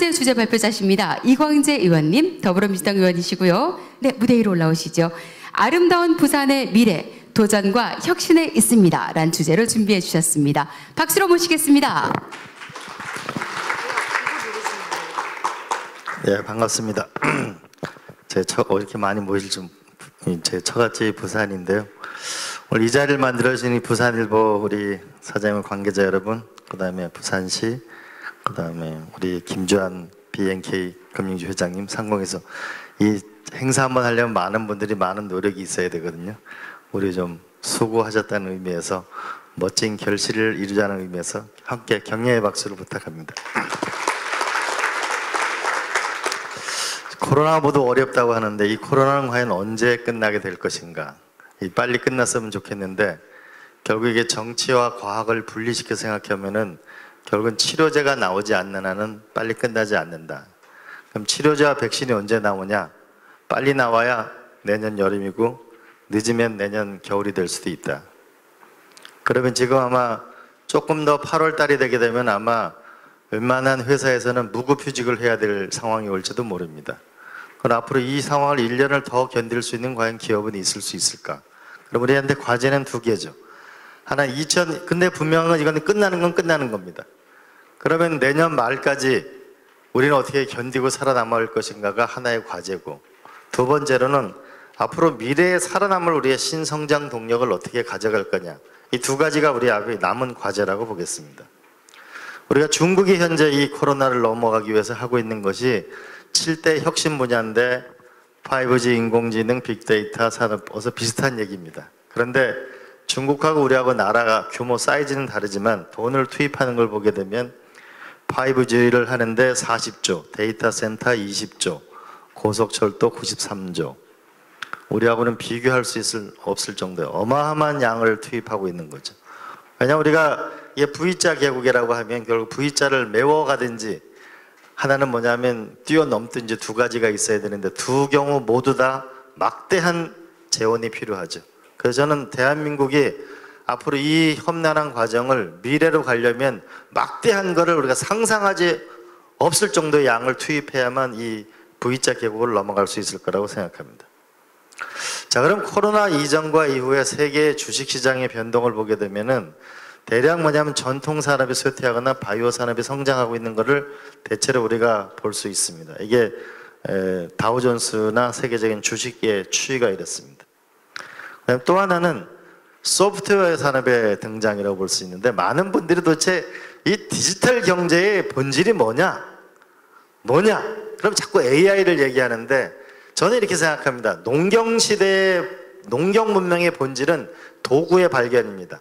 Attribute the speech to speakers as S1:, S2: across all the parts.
S1: 번째 주제 발표자십니다. 이광재 의원님, 더불어민주당 의원이시고요. 네, 무대 위로 올라오시죠. 아름다운 부산의 미래, 도전과 혁신에 있습니다. 라는 주제를 준비해 주셨습니다. 박수로 모시겠습니다.
S2: 네, 반갑습니다. 이렇게 많이 모실 좀 제 처갓집이 부산인데요. 오늘 이 자리를 만들어주신 부산일보 우리 사장님 관계자 여러분, 그 다음에 부산시, 그 다음에 우리 김주환 BNK 금융지 회장님, 상공에서 이 행사 한번 하려면 많은 분들이 많은 노력이 있어야 되거든요. 우리 좀 수고하셨다는 의미에서 멋진 결실을 이루자는 의미에서 함께 격려의 박수를 부탁합니다. 코로나 모두 어렵다고 하는데 이 코로나는 과연 언제 끝나게 될 것인가? 빨리 끝났으면 좋겠는데 결국 이게 정치와 과학을 분리시켜 생각하면은 결국은 치료제가 나오지 않는 한은 빨리 끝나지 않는다. 그럼 치료제와 백신이 언제 나오냐? 빨리 나와야 내년 여름이고 늦으면 내년 겨울이 될 수도 있다. 그러면 지금 아마 조금 더 8월 달이 되게 되면 아마 웬만한 회사에서는 무급휴직을 해야 될 상황이 올지도 모릅니다. 그럼 앞으로 이 상황을 1년을 더 견딜 수 있는 과연 기업은 있을 수 있을까? 그럼 우리한테 과제는 두 개죠. 하나 근데 분명한 건 이건 끝나는 건 끝나는 겁니다. 그러면 내년 말까지 우리는 어떻게 견디고 살아남을 것인가가 하나의 과제고, 두 번째로는 앞으로 미래에 살아남을 우리의 신성장 동력을 어떻게 가져갈 거냐. 이 두 가지가 우리 앞에 남은 과제라고 보겠습니다. 우리가 중국이 현재 이 코로나를 넘어가기 위해서 하고 있는 것이 7대 혁신 분야인데 5G, 인공지능, 빅데이터, 산업, 어서 비슷한 얘기입니다. 그런데 중국하고 우리하고 나라가 규모 사이즈는 다르지만 돈을 투입하는 걸 보게 되면 5G를 하는데 40조, 데이터 센터 20조, 고속철도 93조. 우리하고는 비교할 수 없을 정도의 어마어마한 양을 투입하고 있는 거죠. 왜냐하면 우리가 이게 V자 개국이라고 하면 결국 V자를 메워가든지 하나는 뭐냐면 뛰어넘든지 두 가지가 있어야 되는데 두 경우 모두 다 막대한 재원이 필요하죠. 그래서 저는 대한민국이 앞으로 이 험난한 과정을 미래로 가려면 막대한 거를 우리가 상상하지 없을 정도의 양을 투입해야만 이 V자 개국을 넘어갈 수 있을 거라고 생각합니다. 자, 그럼 코로나 이전과 이후에 세계의 주식시장의 변동을 보게 되면은 대략 뭐냐면 전통산업이 쇠퇴하거나 바이오 산업이 성장하고 있는 것을 대체로 우리가 볼 수 있습니다. 이게 다우존스나 세계적인 주식의 추이가 이렇습니다. 그다음 또 하나는 소프트웨어 산업의 등장이라고 볼 수 있는데, 많은 분들이 도대체 이 디지털 경제의 본질이 뭐냐? 그럼 자꾸 AI를 얘기하는데 저는 이렇게 생각합니다. 농경시대의 농경 문명의 본질은 도구의 발견입니다.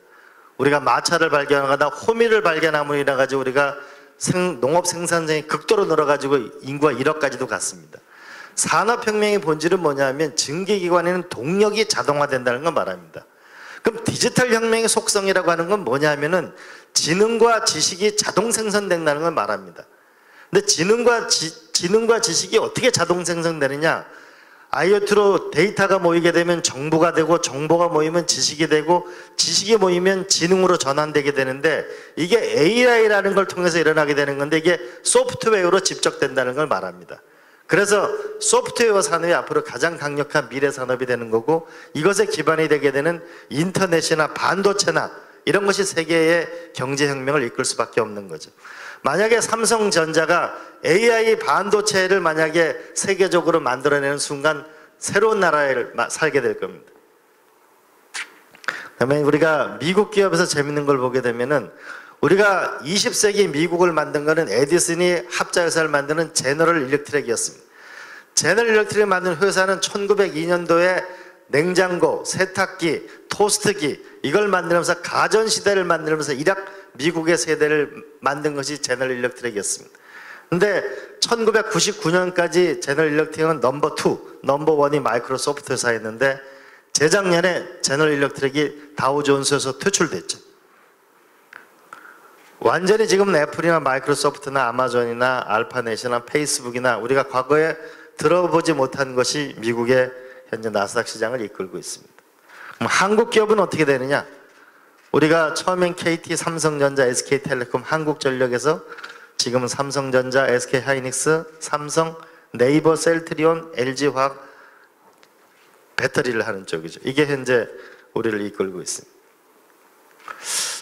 S2: 우리가 마차를 발견하거나 호미를 발견함으로 인해 가지고 우리가 농업 생산성이 극도로 늘어가지고 인구가 1억까지도 갔습니다. 산업혁명의 본질은 뭐냐면 증기기관에는 동력이 자동화된다는 걸 말합니다. 그럼 디지털 혁명의 속성이라고 하는 건 뭐냐면은 지능과 지식이 자동 생성된다는 걸 말합니다. 근데 지능과 지식이 어떻게 자동 생성되느냐? IoT로 데이터가 모이게 되면 정보가 되고, 정보가 모이면 지식이 되고, 지식이 모이면 지능으로 전환되게 되는데, 이게 AI라는 걸 통해서 일어나게 되는 건데 이게 소프트웨어로 집적된다는 걸 말합니다. 그래서 소프트웨어 산업이 앞으로 가장 강력한 미래 산업이 되는 거고, 이것에 기반이 되게 되는 인터넷이나 반도체나 이런 것이 세계의 경제혁명을 이끌 수밖에 없는 거죠. 만약에 삼성전자가 AI 반도체를 만약에 세계적으로 만들어내는 순간 새로운 나라에 살게 될 겁니다. 그다음에 우리가 미국 기업에서 재밌는 걸 보게 되면은, 우리가 20세기 미국을 만든 거는 에디슨이 합자회사를 만드는 제너럴 일렉트릭이었습니다. 제너럴 일렉트릭을 만든 회사는 1902년도에 냉장고, 세탁기, 토스트기 이걸 만들면서 가전시대를 만들면서 미국의 세대를 만든 것이 제너럴 일렉트릭이었습니다. 근데 1999년까지 제너럴 일렉트릭은 넘버 1이 마이크로소프트 회사였는데 재작년에 제너럴 일렉트릭이 다우존스에서 퇴출됐죠. 완전히 지금 애플이나 마이크로소프트나 아마존이나 알파넷이나 페이스북이나 우리가 과거에 들어보지 못한 것이 미국의 현재 나스닥 시장을 이끌고 있습니다. 그럼 한국 기업은 어떻게 되느냐? 우리가 처음엔 KT, 삼성전자, SK텔레콤, 한국전력에서 지금은 삼성전자, SK하이닉스, 삼성, 네이버, 셀트리온, LG화학 배터리를 하는 쪽이죠. 이게 현재 우리를 이끌고 있습니다.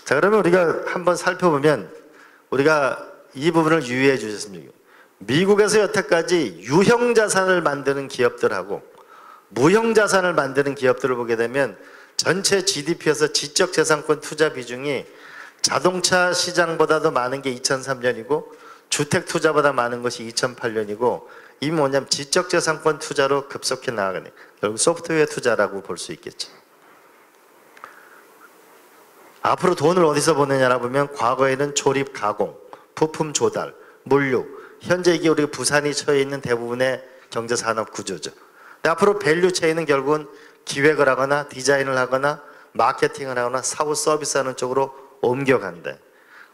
S2: 자, 그러면 우리가 한번 살펴보면 우리가 이 부분을 유의해 주셨습니다. 미국에서 여태까지 유형자산을 만드는 기업들하고 무형자산을 만드는 기업들을 보게 되면 전체 GDP에서 지적재산권 투자 비중이 자동차 시장보다도 많은 게 2003년이고 주택 투자보다 많은 것이 2008년이고 이 뭐냐면 지적재산권 투자로 급속히 나아가네. 결국 소프트웨어 투자라고 볼 수 있겠죠. 앞으로 돈을 어디서 버느냐라 보면 과거에는 조립, 가공, 부품 조달, 물류, 현재 이게 우리 부산이 처해 있는 대부분의 경제산업 구조죠. 근데 앞으로 밸류 체인은 결국은 기획을 하거나 디자인을 하거나 마케팅을 하거나 사후 서비스하는 쪽으로 옮겨간대.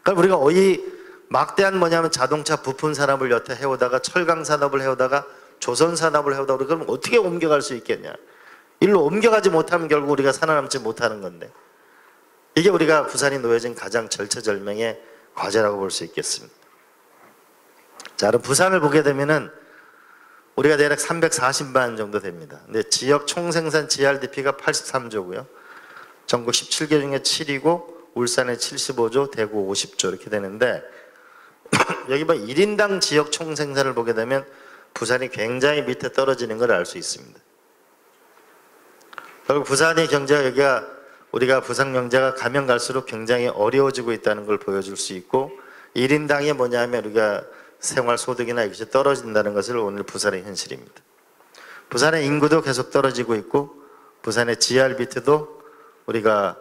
S2: 그러니까 우리가 거의 막대한 뭐냐면 자동차 부품 산업을 여태 해오다가 철강 산업을 해오다가 조선 산업을 해오다가 그럼 어떻게 옮겨갈 수 있겠냐. 일로 옮겨가지 못하면 결국 우리가 살아남지 못하는 건데 이게 우리가 부산이 놓여진 가장 절체절명의 과제라고 볼 수 있겠습니다. 자, 그럼 부산을 보게 되면은 우리가 대략 340만 정도 됩니다. 근데 지역 총생산 GRDP가 83조고요. 전국 17개 중에 7이고 울산에 75조, 대구 50조 이렇게 되는데 여기 뭐 1인당 지역 총생산을 보게 되면 부산이 굉장히 밑에 떨어지는 걸 알 수 있습니다. 결국 부산의 경제가 여기가 우리가 부산 경제가 가면 갈수록 굉장히 어려워지고 있다는 걸 보여줄 수 있고 1인당이 뭐냐면 우리가 생활소득이나 이것이 떨어진다는 것을 오늘 부산의 현실입니다. 부산의 인구도 계속 떨어지고 있고 부산의 GRBT도 우리가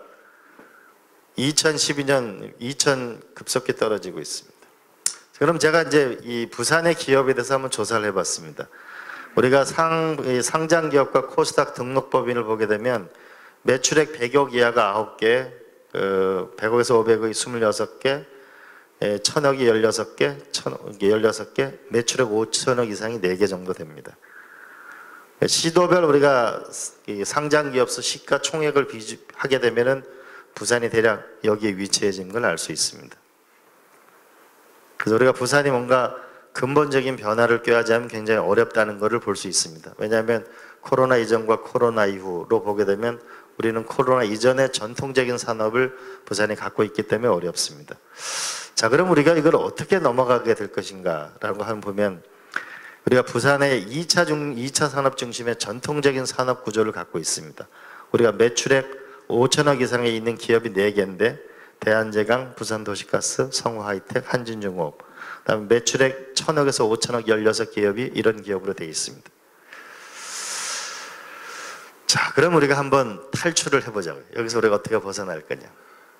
S2: 2012년 2000 급속히 떨어지고 있습니다. 그럼 제가 이제 이 부산의 기업에 대해서 한번 조사를 해봤습니다. 우리가 상장 기업과 코스닥 등록법인을 보게 되면 매출액 100억 이하가 9개, 100억에서 500억이 26개, 1000억이 16개, 16개, 매출액 5천억 이상이 4개 정도 됩니다. 시도별 우리가 상장기업수 시가총액을 하게 되면은 부산이 대략 여기에 위치해진 걸 알 수 있습니다. 그래서 우리가 부산이 뭔가 근본적인 변화를 꾀하지 않으면 굉장히 어렵다는 것을 볼 수 있습니다. 왜냐하면 코로나 이전과 코로나 이후로 보게 되면 우리는 코로나 이전의 전통적인 산업을 부산이 갖고 있기 때문에 어렵습니다. 자, 그럼 우리가 이걸 어떻게 넘어가게 될 것인가 라고 하면 보면 우리가 부산의 2차 산업 중심의 전통적인 산업 구조를 갖고 있습니다. 우리가 매출액 5천억 이상에 있는 기업이 4개인데 대한제강, 부산도시가스, 성우하이텍, 한진중공업, 그다음에 매출액 1000억에서 5천억 16기업이 이런 기업으로 되어 있습니다. 자, 그럼 우리가 한번 탈출을 해보자고요. 여기서 우리가 어떻게 벗어날 거냐.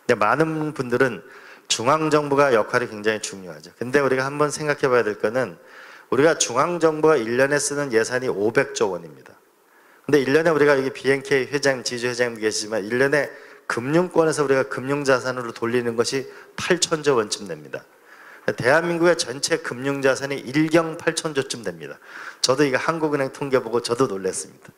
S2: 근데 많은 분들은 중앙정부가 역할이 굉장히 중요하죠. 근데 우리가 한번 생각해 봐야 될 거는 우리가 중앙정부가 1년에 쓰는 예산이 500조 원입니다. 근데 1년에 우리가 여기 BNK 회장, 지주회장님 계시지만 1년에 금융권에서 우리가 금융자산으로 돌리는 것이 8천조 원쯤 됩니다. 대한민국의 전체 금융자산이 1경 8천조쯤 됩니다. 저도 이거 한국은행 통계 보고 저도 놀랐습니다.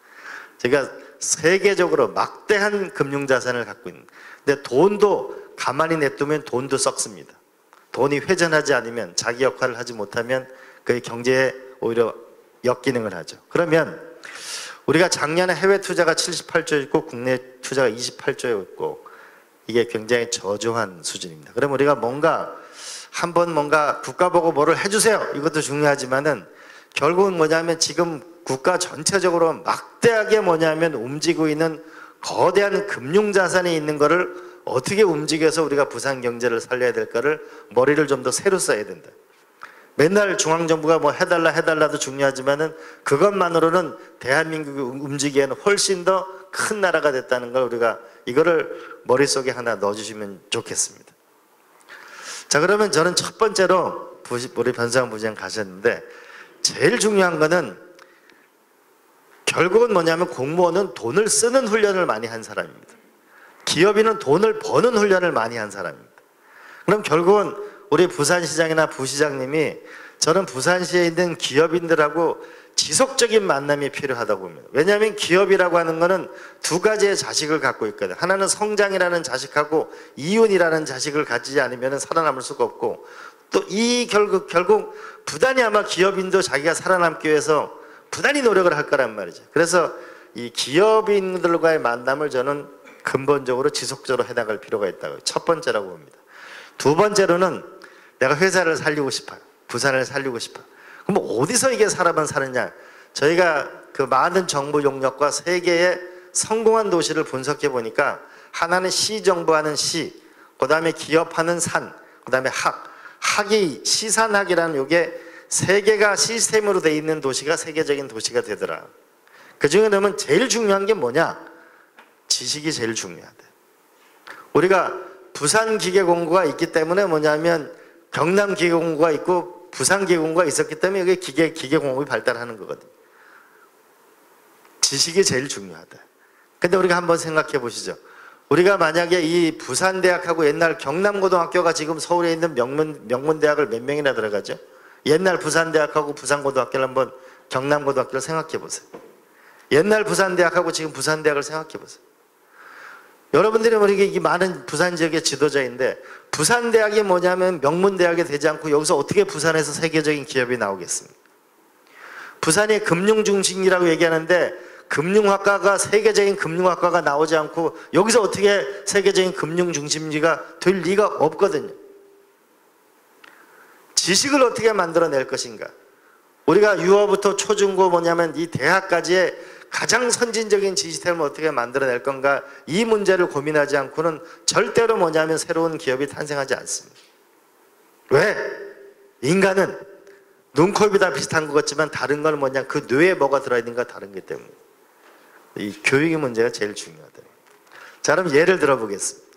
S2: 제가 세계적으로 막대한 금융자산을 갖고 있는, 근데 돈도 가만히 냅두면 돈도 썩습니다. 돈이 회전하지 않으면, 자기 역할을 하지 못하면 그 경제에 오히려 역기능을 하죠. 그러면 우리가 작년에 해외 투자가 78조였고 국내 투자가 28조였고 이게 굉장히 저조한 수준입니다. 그럼 우리가 뭔가 한번 뭔가 국가 보고 뭐를 해주세요, 이것도 중요하지만은 결국은 뭐냐면 지금 국가 전체적으로 막대하게 뭐냐면 움직이고 있는 거대한 금융자산이 있는 거를 어떻게 움직여서 우리가 부산 경제를 살려야 될까를 머리를 좀 더 새로 써야 된다. 맨날 중앙정부가 뭐 해달라도 중요하지만은 그것만으로는 대한민국이 움직이기에는 훨씬 더 큰 나라가 됐다는 걸 우리가 이거를 머릿속에 하나 넣어주시면 좋겠습니다. 자, 그러면 저는 첫 번째로 우리 변상훈 부장 가셨는데 제일 중요한 거는 결국은 뭐냐면 공무원은 돈을 쓰는 훈련을 많이 한 사람입니다. 기업인은 돈을 버는 훈련을 많이 한 사람입니다. 그럼 결국은 우리 부산시장이나 부시장님이 저는 부산시에 있는 기업인들하고 지속적인 만남이 필요하다고 봅니다. 왜냐하면 기업이라고 하는 거는 두 가지의 자식을 갖고 있거든요. 하나는 성장이라는 자식하고 이윤이라는 자식을 가지지 않으면 살아남을 수가 없고 또 이 결국 부단히 아마 기업인도 자기가 살아남기 위해서 부단히 노력을 할 거란 말이죠. 그래서 이 기업인들과의 만남을 저는 근본적으로 지속적으로 해나갈 필요가 있다고 첫 번째라고 봅니다. 두 번째로는 내가 회사를 살리고 싶어요. 부산을 살리고 싶어요. 그럼 어디서 이게 사람은 사느냐? 저희가 그 많은 정부 용역과 세계의 성공한 도시를 분석해 보니까 하나는 시정부하는 시, 그 다음에 기업하는 산, 그 다음에 학이 시산학이라는 요게 세 개가 시스템으로 돼 있는 도시가 세계적인 도시가 되더라. 그 중에 그러면 제일 중요한 게 뭐냐? 지식이 제일 중요하대. 우리가 부산기계공고가 있기 때문에 뭐냐면 경남기계공고가 있고 부산기계공고가 있었기 때문에 이게 기계공업이 발달하는 거거든요. 지식이 제일 중요하다. 근데 우리가 한번 생각해 보시죠. 우리가 만약에 이 부산대학하고 옛날 경남고등학교가 지금 서울에 있는 명문대학을 몇 명이나 들어가죠? 옛날 부산대학하고 부산고등학교를 한번 경남고등학교를 생각해 보세요. 옛날 부산대학하고 지금 부산대학을 생각해 보세요. 여러분들이 모르게 이 많은 부산 지역의 지도자인데 부산대학이 뭐냐면 명문대학이 되지 않고 여기서 어떻게 부산에서 세계적인 기업이 나오겠습니까? 부산이 금융중심이라고 얘기하는데 금융학과가 세계적인 금융학과가 나오지 않고 여기서 어떻게 세계적인 금융중심지가 될 리가 없거든요. 지식을 어떻게 만들어낼 것인가? 우리가 유아부터 초중고 뭐냐면 이 대학까지의 가장 선진적인 시스템을 어떻게 만들어낼 건가? 이 문제를 고민하지 않고는 절대로 뭐냐면 새로운 기업이 탄생하지 않습니다. 왜? 인간은 눈, 코, 입이 다 비슷한 것 같지만 다른 건 뭐냐? 그 뇌에 뭐가 들어있는가 다른 게 때문에. 이 교육의 문제가 제일 중요하다. 자, 그럼 예를 들어 보겠습니다.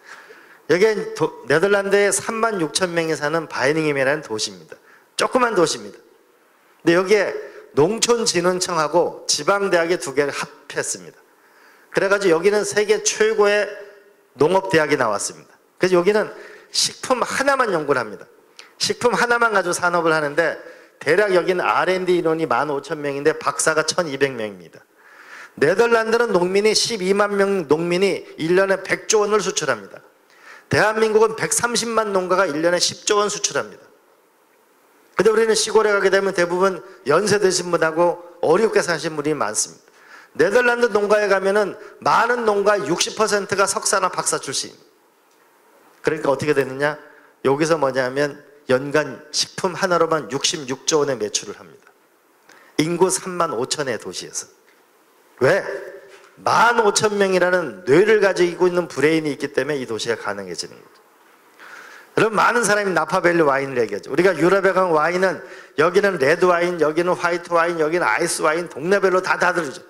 S2: 여기 네덜란드에 3만 6천 명이 사는 바이닝햄이라는 도시입니다. 조그만 도시입니다. 근데 여기에 농촌진흥청하고 지방대학이 두 개를 합했습니다. 그래가지고 여기는 세계 최고의 농업대학이 나왔습니다. 그래서 여기는 식품 하나만 연구를 합니다. 식품 하나만 가지고 산업을 하는데 대략 여기는 R&D 인원이 15,000명인데 박사가 1,200명입니다. 네덜란드는 농민이 12만 명 농민이 1년에 100조 원을 수출합니다. 대한민국은 130만 농가가 1년에 10조 원 수출합니다. 근데 우리는 시골에 가게 되면 대부분 연세 드신 분하고 어렵게 사신 분이 많습니다. 네덜란드 농가에 가면은 많은 농가 60%가 석사나 박사 출신입니다. 그러니까 어떻게 되느냐? 여기서 뭐냐면 연간 식품 하나로만 66조 원의 매출을 합니다. 인구 3만 5천의 도시에서. 왜? 15,000명이라는 뇌를 가지고 있는 브레인이 있기 때문에 이 도시가 가능해지는 거죠. 여러분, 많은 사람이 나파밸리 와인을 얘기하죠. 우리가 유럽에 가면 와인은 여기는 레드 와인, 여기는 화이트 와인, 여기는 아이스 와인, 동네별로 다 다르죠.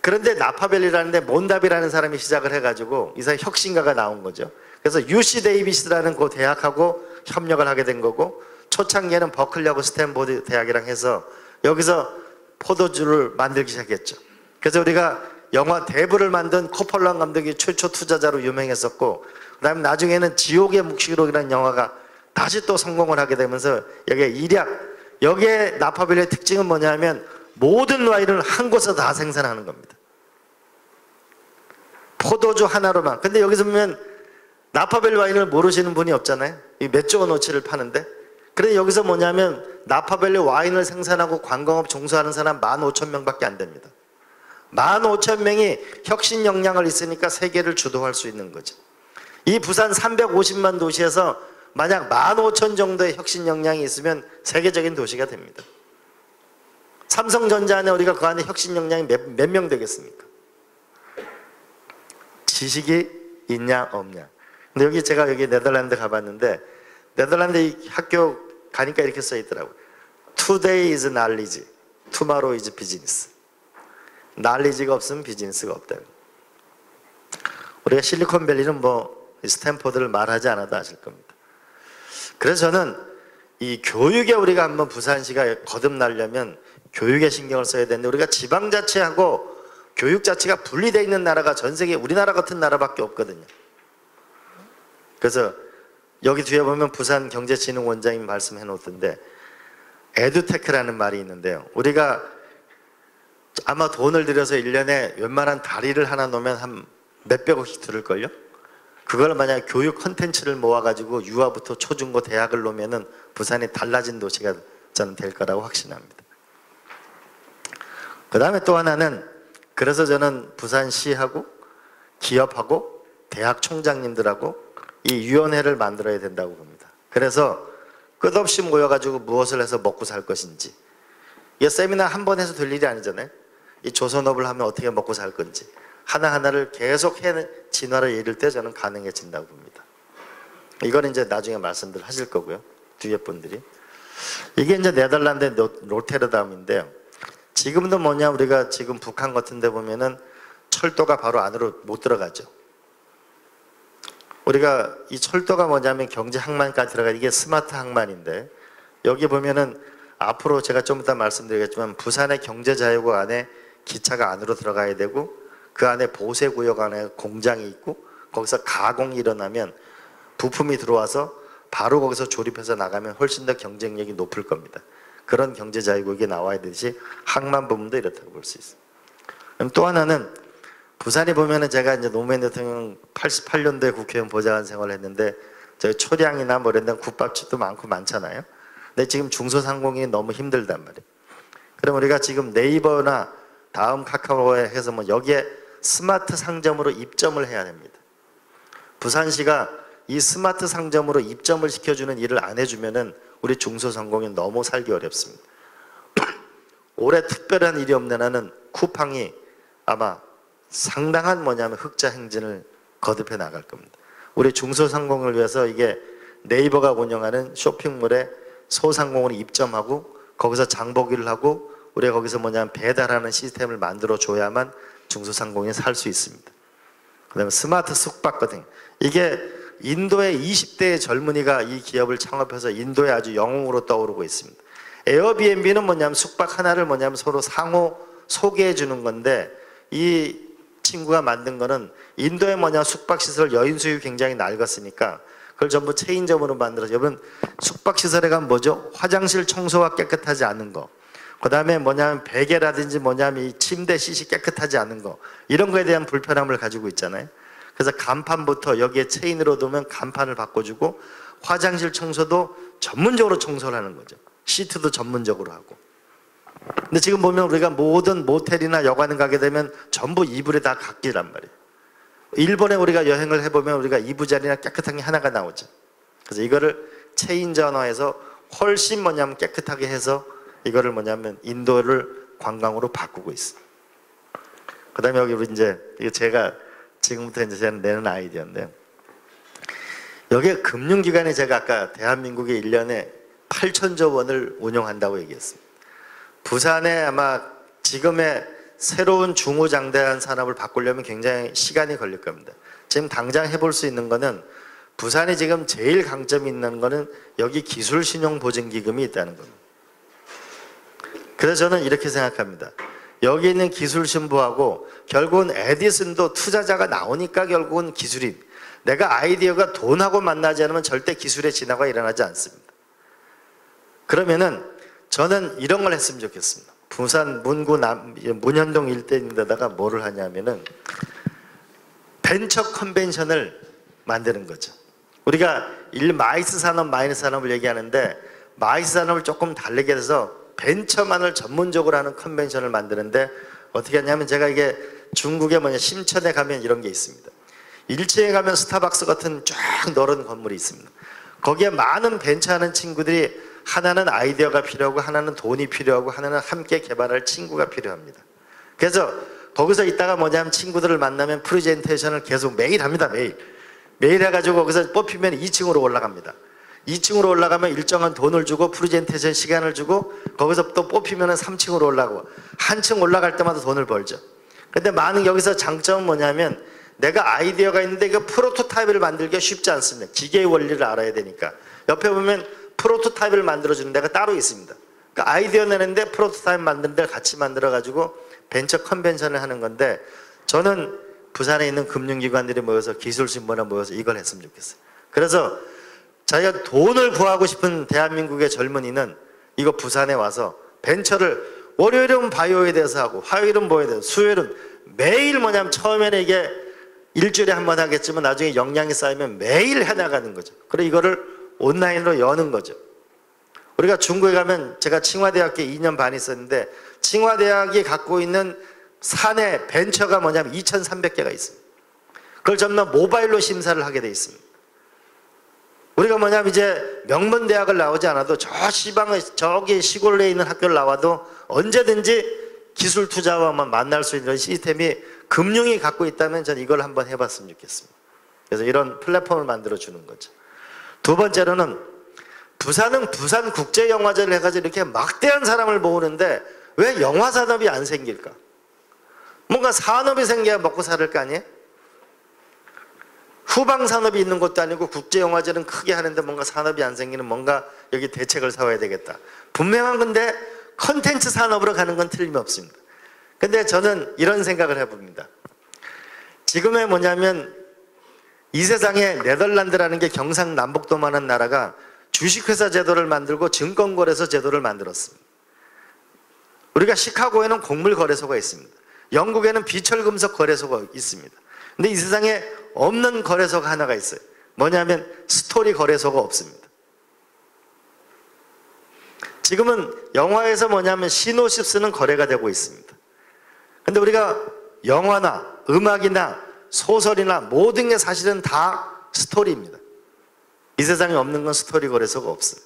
S2: 그런데 나파밸리라는 데 몬답이라는 사람이 시작을 해가지고 이 사람이 혁신가가 나온 거죠. 그래서 UC 데이비스라는 그 대학하고 협력을 하게 된 거고 초창기에는 버클리하고 스탠포드 대학이랑 해서 여기서 포도주를 만들기 시작했죠. 그래서 우리가 영화 대부를 만든 코폴란 감독이 최초 투자자로 유명했었고 그 다음에 나중에는 지옥의 묵시록이라는 영화가 다시 또 성공을 하게 되면서 여기에 일약 여기에 나파밸리의 특징은 뭐냐면 모든 와인을 한 곳에서 다 생산하는 겁니다. 포도주 하나로만. 근데 여기서 보면 나파밸리 와인을 모르시는 분이 없잖아요. 이 몇 조 원어치를 파는데. 그런데 여기서 뭐냐면 나파밸리 와인을 생산하고 관광업 종사하는 사람 15,000명밖에 안 됩니다. 15,000명이 혁신 역량을 있으니까 세계를 주도할 수 있는 거죠. 이 부산 350만 도시에서 만약 15,000 정도의 혁신 역량이 있으면 세계적인 도시가 됩니다. 삼성전자 안에 우리가 그 안에 혁신 역량이 몇 명 되겠습니까? 지식이 있냐 없냐. 근데 여기 제가 여기 네덜란드 가봤는데 네덜란드 이 학교 가니까 이렇게 써 있더라고요. Today is knowledge, tomorrow is business. knowledge가 없으면 비즈니스가 없다. 우리가 실리콘밸리는 뭐 스탠포드를 말하지 않아도 아실 겁니다. 그래서 저는 이 교육에 우리가 한번 부산시가 거듭나려면 교육에 신경을 써야 되는데 우리가 지방자치하고 교육자치가 분리되어 있는 나라가 전 세계 우리나라 같은 나라밖에 없거든요. 그래서 여기 뒤에 보면 부산경제진흥원장님 말씀해 놓던데 에듀테크라는 말이 있는데요. 우리가 아마 돈을 들여서 1년에 웬만한 다리를 하나 놓으면 한 몇백억씩 들을걸요? 그걸 만약 교육 콘텐츠를 모아가지고 유아부터 초중고 대학을 놓으면은 부산이 달라진 도시가 저는 될 거라고 확신합니다. 그 다음에 또 하나는, 그래서 저는 부산시하고 기업하고 대학 총장님들하고 이 위원회를 만들어야 된다고 봅니다. 그래서 끝없이 모여가지고 무엇을 해서 먹고 살 것인지, 이 세미나 한 번 해서 될 일이 아니잖아요. 이 조선업을 하면 어떻게 먹고 살 건지 하나하나를 계속 진화를 이룰 때 저는 가능해진다고 봅니다. 이건 이제 나중에 말씀들 하실 거고요, 뒤에 분들이. 이게 이제 네덜란드의 로테르담인데요. 지금도 뭐냐, 우리가 지금 북한 같은 데 보면은 철도가 바로 안으로 못 들어가죠. 우리가 이 철도가 뭐냐면 경제 항만까지 들어가, 이게 스마트 항만인데, 여기 보면은 앞으로 제가 좀 이따 말씀드리겠지만 부산의 경제자유구 안에 기차가 안으로 들어가야 되고, 그 안에 보세구역 안에 공장이 있고, 거기서 가공이 일어나면 부품이 들어와서 바로 거기서 조립해서 나가면 훨씬 더 경쟁력이 높을 겁니다. 그런 경제자유국이 나와야 되듯이 항만 부분도 이렇다고 볼 수 있습니다. 그럼 또 하나는, 부산에 보면은 제가 이제 노무현 대통령 88년도에 국회의원 보좌관 생활을 했는데, 저희 초량이나 뭐 이런 데 국밥집도 많고 많잖아요. 근데 지금 중소상공인이 너무 힘들단 말이에요. 그럼 우리가 지금 네이버나 다음 카카오에 해서 뭐 여기에 스마트 상점으로 입점을 해야 됩니다. 부산시가 이 스마트 상점으로 입점을 시켜주는 일을 안 해주면은 우리 중소상공인 너무 살기 어렵습니다. 올해 특별한 일이 없는 한은 쿠팡이 아마 상당한 뭐냐면 흑자 행진을 거듭해 나갈 겁니다. 우리 중소상공을 위해서 이게 네이버가 운영하는 쇼핑몰에 소상공으로 입점하고 거기서 장보기를 하고 우리가 거기서 뭐냐면 배달하는 시스템을 만들어 줘야만 중소상공인이 살 수 있습니다. 그 다음에 스마트 숙박거든. 이게 인도의 20대의 젊은이가 이 기업을 창업해서 인도에 아주 영웅으로 떠오르고 있습니다. 에어비앤비는 뭐냐면 숙박 하나를 뭐냐면 서로 상호 소개해 주는 건데, 이 친구가 만든 거는 인도에 뭐냐 숙박시설 여인 수요 굉장히 낡았으니까 그걸 전부 체인점으로 만들어서, 여러분 숙박시설에 가면 뭐죠? 화장실 청소가 깨끗하지 않은 거, 그 다음에 뭐냐면 베개라든지 뭐냐면 이 침대 시시 깨끗하지 않은 거, 이런 거에 대한 불편함을 가지고 있잖아요. 그래서 간판부터 여기에 체인으로 두면 간판을 바꿔주고, 화장실 청소도 전문적으로 청소를 하는 거죠. 시트도 전문적으로 하고. 근데 지금 보면 우리가 모든 모텔이나 여관을 가게 되면 전부 이불에 다 각기란 말이에요. 일본에 우리가 여행을 해보면 우리가 이부자리나 깨끗한 게 하나가 나오죠. 그래서 이거를 체인전화해서 훨씬 뭐냐면 깨끗하게 해서 이거를 뭐냐면 인도를 관광으로 바꾸고 있어요. 그 다음에 여기 우리 이제 이거 제가 지금부터 이제 제가 내는 아이디어인데요. 여기에 금융기관이, 제가 아까 대한민국에 1년에 8천조 원을 운용한다고 얘기했습니다. 부산에 아마 지금의 새로운 중후장대한 산업을 바꾸려면 굉장히 시간이 걸릴 겁니다. 지금 당장 해볼 수 있는 거는, 부산이 지금 제일 강점이 있는 거는 여기 기술신용보증기금이 있다는 겁니다. 그래서 저는 이렇게 생각합니다. 여기 있는 기술신부하고 결국은 에디슨도 투자자가 나오니까 결국은 기술이, 내가 아이디어가 돈하고 만나지 않으면 절대 기술의 진화가 일어나지 않습니다. 그러면은 저는 이런 걸 했으면 좋겠습니다. 부산 문구 문현동 일대인데다가 뭐를 하냐면은 벤처 컨벤션을 만드는 거죠. 우리가 마이스 산업, 마이너스 산업을 얘기하는데, 마이스 산업을 조금 다르게 해서 벤처만을 전문적으로 하는 컨벤션을 만드는데, 어떻게 하냐면, 제가 이게 중국에 심천에 가면 이런 게 있습니다. 1층에 가면 스타벅스 같은 쫙 넓은 건물이 있습니다. 거기에 많은 벤처하는 친구들이, 하나는 아이디어가 필요하고 하나는 돈이 필요하고 하나는 함께 개발할 친구가 필요합니다. 그래서 거기서 있다가 뭐냐면 친구들을 만나면 프레젠테이션을 계속 매일 합니다. 매일 해가지고 거기서 뽑히면 2층으로 올라갑니다. 2층으로 올라가면 일정한 돈을 주고 프레젠테이션 시간을 주고, 거기서 또 뽑히면 3층으로 올라가고, 한층 올라갈 때마다 돈을 벌죠. 근데 많은 여기서 장점은 뭐냐면, 내가 아이디어가 있는데 그 프로토타입을 만들기가 쉽지 않습니다. 기계의 원리를 알아야 되니까. 옆에 보면 프로토타입을 만들어주는 데가 따로 있습니다. 그러니까 아이디어 내는데 프로토타입 만드는 데를 같이 만들어가지고 벤처 컨벤션을 하는 건데, 저는 부산에 있는 금융기관들이 모여서, 기술신부나 모여서 이걸 했으면 좋겠어요. 그래서 자기가 돈을 구하고 싶은 대한민국의 젊은이는 이거 부산에 와서 벤처를, 월요일은 바이오에 대해서 하고, 화요일은 뭐에 대해서, 수요일은 매일 뭐냐면, 처음에는 이게 일주일에 한 번 하겠지만 나중에 역량이 쌓이면 매일 해나가는 거죠. 그리고 이거를 온라인으로 여는 거죠. 우리가 중국에 가면 제가 칭화대학교에 2년 반 있었는데 칭화대학이 갖고 있는 사내 벤처가 뭐냐면 2,300개가 있습니다. 그걸 전부 다 모바일로 심사를 하게 돼 있습니다. 우리가 뭐냐면 이제 명문대학을 나오지 않아도 저 시방의 저기 시골에 있는 학교를 나와도 언제든지 기술 투자와만 만날 수 있는 시스템이 금융이 갖고 있다면 저는 이걸 한번 해봤으면 좋겠습니다. 그래서 이런 플랫폼을 만들어 주는 거죠. 두 번째로는 부산은 부산국제영화제를 해가지고 이렇게 막대한 사람을 모으는데 왜 영화산업이 안 생길까? 뭔가 산업이 생겨야 먹고 살을 거 아니에요? 후방산업이 있는 것도 아니고 국제영화제는 크게 하는데 뭔가 산업이 안 생기는 뭔가 여기 대책을 세워야 되겠다. 분명한 건데 컨텐츠 산업으로 가는 건 틀림없습니다. 근데 저는 이런 생각을 해봅니다. 지금의 뭐냐면 이 세상에 네덜란드라는 게 경상남북도만한 나라가 주식회사 제도를 만들고 증권거래소 제도를 만들었습니다. 우리가 시카고에는 곡물거래소가 있습니다. 영국에는 비철금속 거래소가 있습니다. 근데 이 세상에 없는 거래소가 하나가 있어요. 뭐냐면 스토리 거래소가 없습니다. 지금은 영화에서 뭐냐면 시노시스는 거래가 되고 있습니다. 근데 우리가 영화나 음악이나 소설이나 모든 게 사실은 다 스토리입니다. 이 세상에 없는 건 스토리 거래소가 없어요.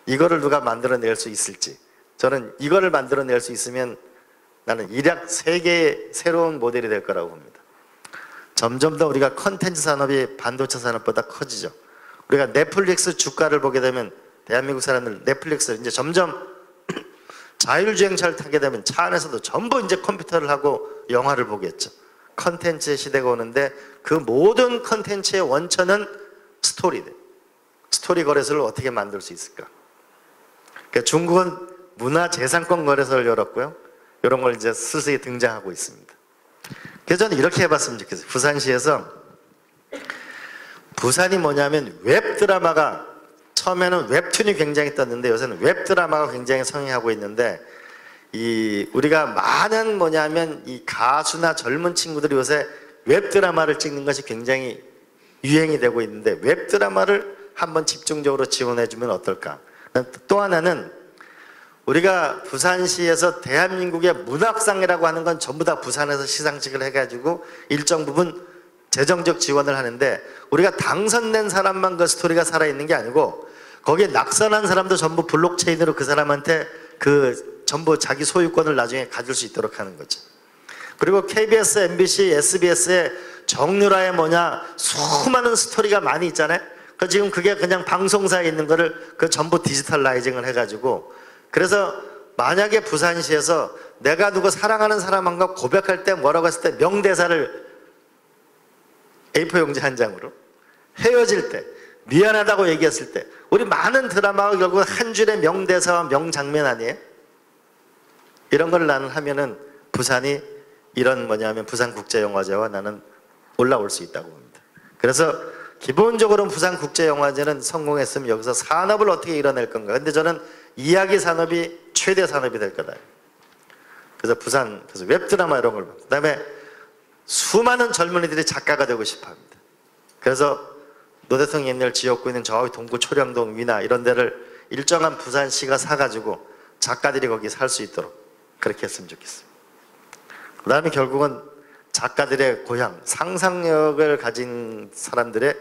S2: 이거를 누가 만들어낼 수 있을지, 저는 이거를 만들어낼 수 있으면 나는 일약 세계의 새로운 모델이 될 거라고 봅니다. 점점 더 우리가 컨텐츠 산업이 반도체 산업보다 커지죠. 우리가 넷플릭스 주가를 보게 되면 대한민국 사람들 넷플릭스 이제 점점 자율주행차를 타게 되면 차 안에서도 전부 이제 컴퓨터를 하고 영화를 보겠죠. 컨텐츠의 시대가 오는데 그 모든 컨텐츠의 원천은 스토리들. 스토리 거래소를 어떻게 만들 수 있을까? 그러니까 중국은 문화재산권 거래소를 열었고요. 이런 걸 이제 슬슬 등장하고 있습니다. 그래서 저는 이렇게 해봤으면 좋겠어요. 부산시에서 부산이 뭐냐면 웹드라마가 처음에는 웹툰이 굉장히 떴는데 요새는 웹드라마가 굉장히 성행하고 있는데 우리가 많은 뭐냐면 이 가수나 젊은 친구들이 요새 웹드라마를 찍는 것이 굉장히 유행이 되고 있는데 웹드라마를 한번 집중적으로 지원해주면 어떨까? 또 하나는 우리가 부산시에서 대한민국의 문학상이라고 하는 건 전부 다 부산에서 시상식을 해가지고 일정 부분 재정적 지원을 하는데 우리가 당선된 사람만 그 스토리가 살아있는 게 아니고 거기에 낙선한 사람도 전부 블록체인으로 그 사람한테 그 전부 자기 소유권을 나중에 가질 수 있도록 하는 거죠. 그리고 KBS, MBC, SBS의 정유라의 수많은 스토리가 많이 있잖아요. 그 지금 그게 그냥 방송사에 있는 거를 그 전부 디지털라이징을 해가지고 그래서 만약에 부산시에서 내가 누구 사랑하는 사람한테 고백할 때 뭐라고 했을 때 명대사를 A4 용지 한 장으로 헤어질 때 미안하다고 얘기했을 때 우리 많은 드라마가 결국 한 줄의 명대사와 명장면 아니에요? 이런 걸 나는 하면은 부산이 이런 부산국제영화제와 나는 올라올 수 있다고 봅니다. 그래서 기본적으로 부산국제영화제는 성공했으면 여기서 산업을 어떻게 이뤄낼 건가. 근데 저는 이야기 산업이 최대 산업이 될 거다. 그래서 그래서 웹드라마 이런 걸. 그 다음에 수많은 젊은이들이 작가가 되고 싶어 합니다. 그래서 노 대통령이 옛날 지었고 있는 저기 동구 초량동 위나 이런 데를 일정한 부산시가 사가지고 작가들이 거기 살 수 있도록 그렇게 했으면 좋겠습니다. 그 다음에 결국은 작가들의 고향, 상상력을 가진 사람들의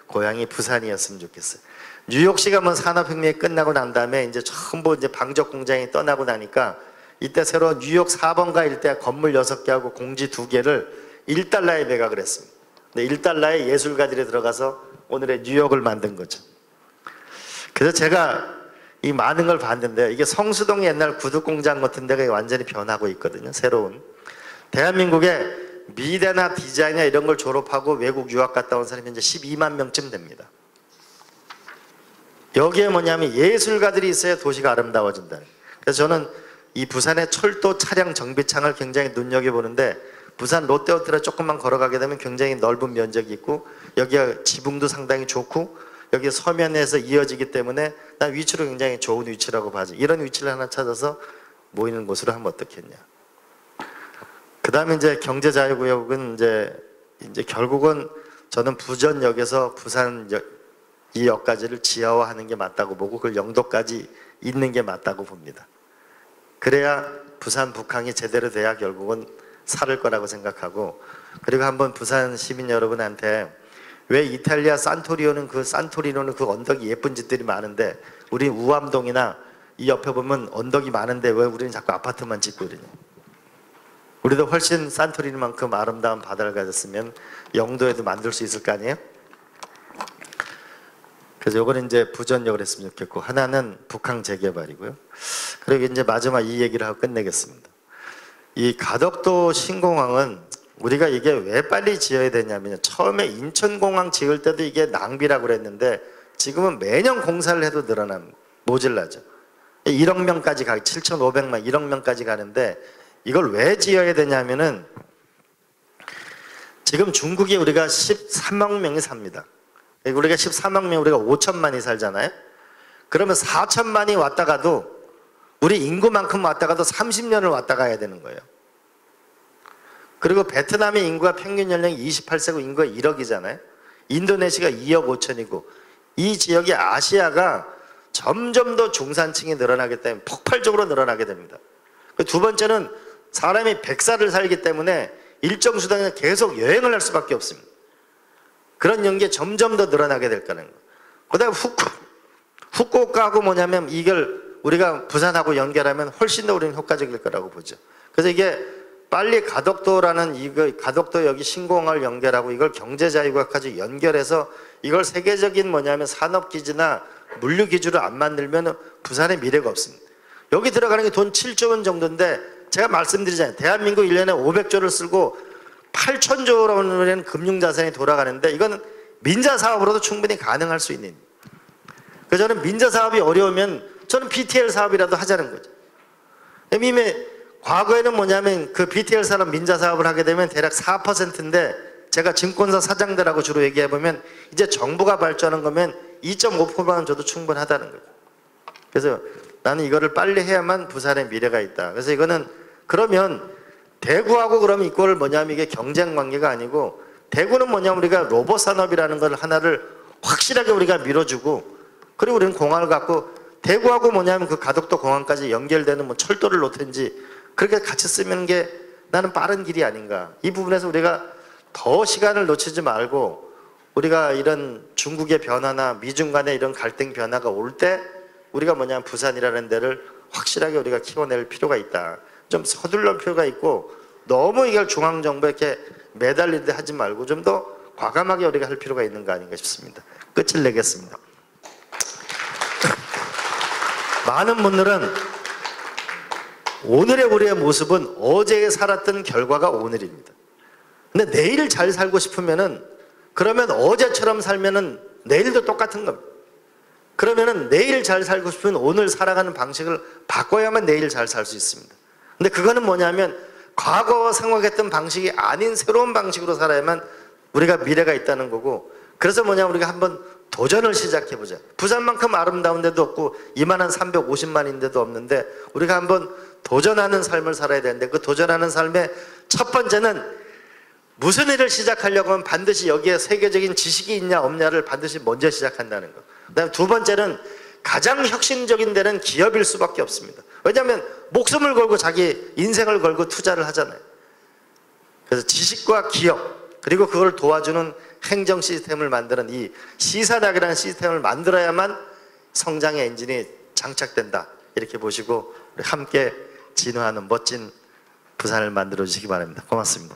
S2: 고향이 부산이었으면 좋겠어요. 뉴욕시가 산업혁명이 끝나고 난 다음에 이제 전부 이제 방적 공장이 떠나고 나니까 이때 새로 뉴욕 4번가 일대 건물 6개하고 공지 2개를 $1에 매각을 했습니다. 근데 $1에 예술가들이 들어가서 오늘의 뉴욕을 만든 거죠. 그래서 제가 이 많은 걸 봤는데 이게 성수동 옛날 구두공장 같은 데가 완전히 변하고 있거든요. 새로운. 대한민국에 미대나 디자인이나 이런 걸 졸업하고 외국 유학 갔다 온 사람이 이제 12만 명쯤 됩니다. 여기에 예술가들이 있어야 도시가 아름다워진다. 그래서 저는 이 부산의 철도 차량 정비창을 굉장히 눈여겨보는데 부산 롯데호텔에 조금만 걸어가게 되면 굉장히 넓은 면적이 있고 여기가 지붕도 상당히 좋고 여기 서면에서 이어지기 때문에 난 위치로 굉장히 좋은 위치라고 봐지. 이런 위치를 하나 찾아서 모이는 곳으로 하면 어떻겠냐. 그 다음에 이제 경제자유구역은 이제 이제 결국은 저는 부전역에서 부산 이 역까지를 지하화하는 게 맞다고 보고 그걸 영도까지 잇는 게 맞다고 봅니다. 그래야 부산 북항이 제대로 돼야 결국은 살을 거라고 생각하고, 그리고 한번 부산 시민 여러분한테 왜 이탈리아 산토리노는 그 언덕이 예쁜 집들이 많은데 우리 우암동이나 이 옆에 보면 언덕이 많은데 왜 우리는 자꾸 아파트만 짓고 이러냐. 우리도 훨씬 산토리니만큼 아름다운 바다를 가졌으면 영도에도 만들 수 있을 거 아니에요? 그래서 요거는 이제 부전역을 했으면 좋겠고, 하나는 북항 재개발이고요. 그리고 이제 마지막 이 얘기를 하고 끝내겠습니다. 이 가덕도 신공항은 우리가 이게 왜 빨리 지어야 되냐면, 처음에 인천공항 지을 때도 이게 낭비라고 그랬는데 지금은 매년 공사를 해도 모질라죠. 1억 명까지 7,500만 1억 명까지 가는데, 이걸 왜 지어야 되냐면은 지금 중국에 우리가 13억 명이 삽니다. 우리가 13억 명, 우리가 5천만이 살잖아요. 그러면 4천만이 왔다 가도 우리 인구만큼 왔다 가도 30년을 왔다 가야 되는 거예요. 그리고 베트남의 인구가 평균 연령이 28세고 인구가 1억이잖아요. 인도네시아가 2억 5천이고, 이 지역이 아시아가 점점 더 중산층이 늘어나기 때문에 폭발적으로 늘어나게 됩니다. 두 번째는 사람이 100살을 살기 때문에 일정 수단에 계속 여행을 할 수밖에 없습니다. 그런 연계에 점점 더 늘어나게 될 거라는 거예요. 그 다음에 후쿠오카하고 뭐냐면 이걸 우리가 부산하고 연결하면 훨씬 더 우리는 효과적일 거라고 보죠. 그래서 이게 빨리 가덕도라는 가덕도 여기 신공항을 연결하고 이걸 경제자유국까지 연결해서 이걸 세계적인 뭐냐면 산업기지나 물류기지로 안 만들면 부산의 미래가 없습니다. 여기 들어가는 게 돈 7조 원 정도인데 제가 말씀드리잖아요. 대한민국 1년에 500조를 쓰고 8천조라는 금융자산이 돌아가는데 이건 민자사업으로도 충분히 가능할 수 있는. 그래서 저는 민자사업이 어려우면 저는 BTL 사업이라도 하자는 거죠. 이미 과거에는 뭐냐면 그 BTL 사업 민자사업을 하게 되면 대략 4%인데 제가 증권사 사장들하고 주로 얘기해보면 이제 정부가 발주하는 거면 2.5%만 줘도 충분하다는 거죠. 그래서 나는 이거를 빨리 해야만 부산의 미래가 있다. 그래서 이거는 그러면 대구하고 그러면 이거를 뭐냐면 이게 경쟁 관계가 아니고, 대구는 뭐냐면 우리가 로봇 산업이라는 걸 하나를 확실하게 우리가 밀어주고, 그리고 우리는 공항을 갖고 대구하고 뭐냐면 그 가덕도 공항까지 연결되는 뭐 철도를 놓든지 그렇게 같이 쓰면 게 나는 빠른 길이 아닌가. 이 부분에서 우리가 더 시간을 놓치지 말고 우리가 이런 중국의 변화나 미중 간의 이런 갈등 변화가 올 때 우리가 뭐냐면 부산이라는 데를 확실하게 우리가 키워낼 필요가 있다. 좀 서둘러 필요가 있고, 너무 이걸 중앙정부에 이렇게 매달리듯 하지 말고 좀 더 과감하게 우리가 할 필요가 있는 거 아닌가 싶습니다. 끝을 내겠습니다. 많은 분들은 오늘의 우리의 모습은 어제 살았던 결과가 오늘입니다. 근데 내일 잘 살고 싶으면은, 그러면 어제처럼 살면은 내일도 똑같은 겁니다. 그러면은 내일 잘 살고 싶으면 오늘 살아가는 방식을 바꿔야만 내일 잘 살 수 있습니다. 근데 그거는 뭐냐면 과거 생각했던 방식이 아닌 새로운 방식으로 살아야만 우리가 미래가 있다는 거고, 그래서 뭐냐면 우리가 한번 도전을 시작해보자. 부산만큼 아름다운 데도 없고 이만한 350만인데도 없는데 우리가 한번 도전하는 삶을 살아야 되는데, 그 도전하는 삶의 첫 번째는 무슨 일을 시작하려고 하면 반드시 여기에 세계적인 지식이 있냐 없냐를 반드시 먼저 시작한다는 거. 그다음에 두 번째는 가장 혁신적인 데는 기업일 수밖에 없습니다. 왜냐하면 목숨을 걸고 자기 인생을 걸고 투자를 하잖아요. 그래서 지식과 기업, 그리고 그걸 도와주는 행정 시스템을 만드는 이 시사학이라는 시스템을 만들어야만 성장의 엔진이 장착된다. 이렇게 보시고 우리 함께 진화하는 멋진 부산을 만들어 주시기 바랍니다. 고맙습니다.